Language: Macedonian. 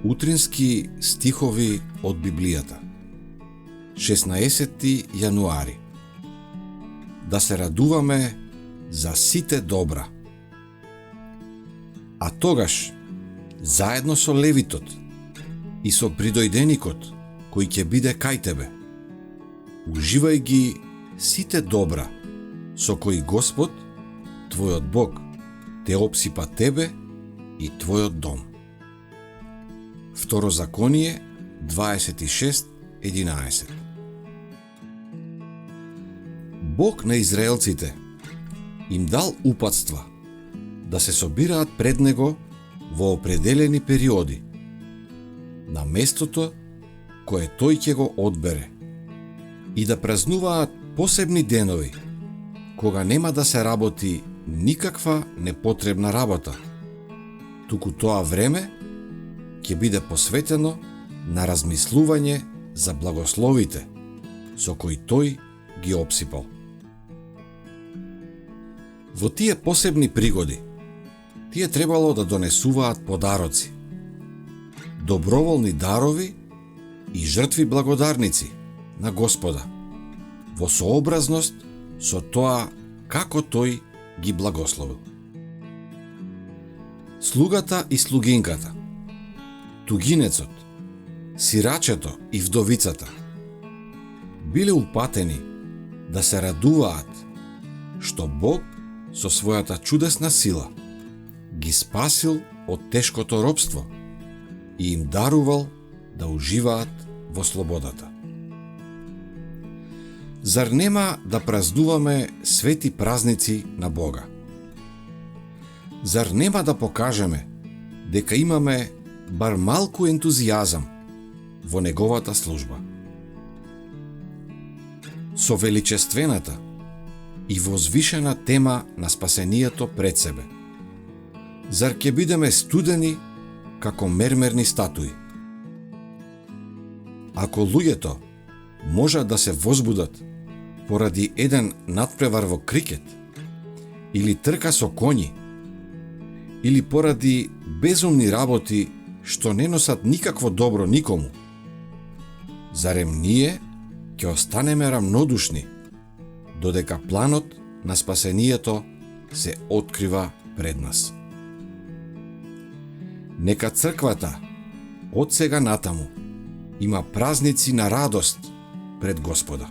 Утрински стихови од Библијата. 16 јануари. Да се радуваме за сите добра. А тогаш, заедно со левитот и со придојденикот кој ќе биде кај тебе, уживај ги сите добра со кои Господ, твојот Бог, те опсипа тебе и твојот дом. Второзаконие 26:11. Бог на израелците им дал упатства да се собираат пред Него во определени периоди, на местото кое Тој ќе го одбере, и да празнуваат посебни денови, кога нема да се работи никаква непотребна работа, туку тоа време ќе биде посветено на размислување за благословите со кои Тој ги опсипал. Во тие посебни пригоди, тие требало да донесуваат подароци, доброволни дарови и жртви благодарници на Господа, во сообразност со тоа како Тој ги благословил. Слугата и слугинката, тугинецот, сирачето и вдовицата биле упатени да се радуваат што Бог со својата чудесна сила ги спасил од тешкото робство и им дарувал да уживаат во слободата. Зар нема да празнуваме свети празници на Бога? Зар нема да покажеме дека имаме бар малку ентузијазам во неговата служба? Со величествената и возвишена тема на спасението пред себе, зар ќе бидеме студени како мермерни статуи? Ако луѓето можат да се возбудат поради еден надпревар во крикет, или трка со коњи, или поради безумни работи што не носат никакво добро никому, зарем ние ќе останеме рамнодушни додека планот на спасението се открива пред нас? Нека црквата од сега натаму има празници на радост пред Господа.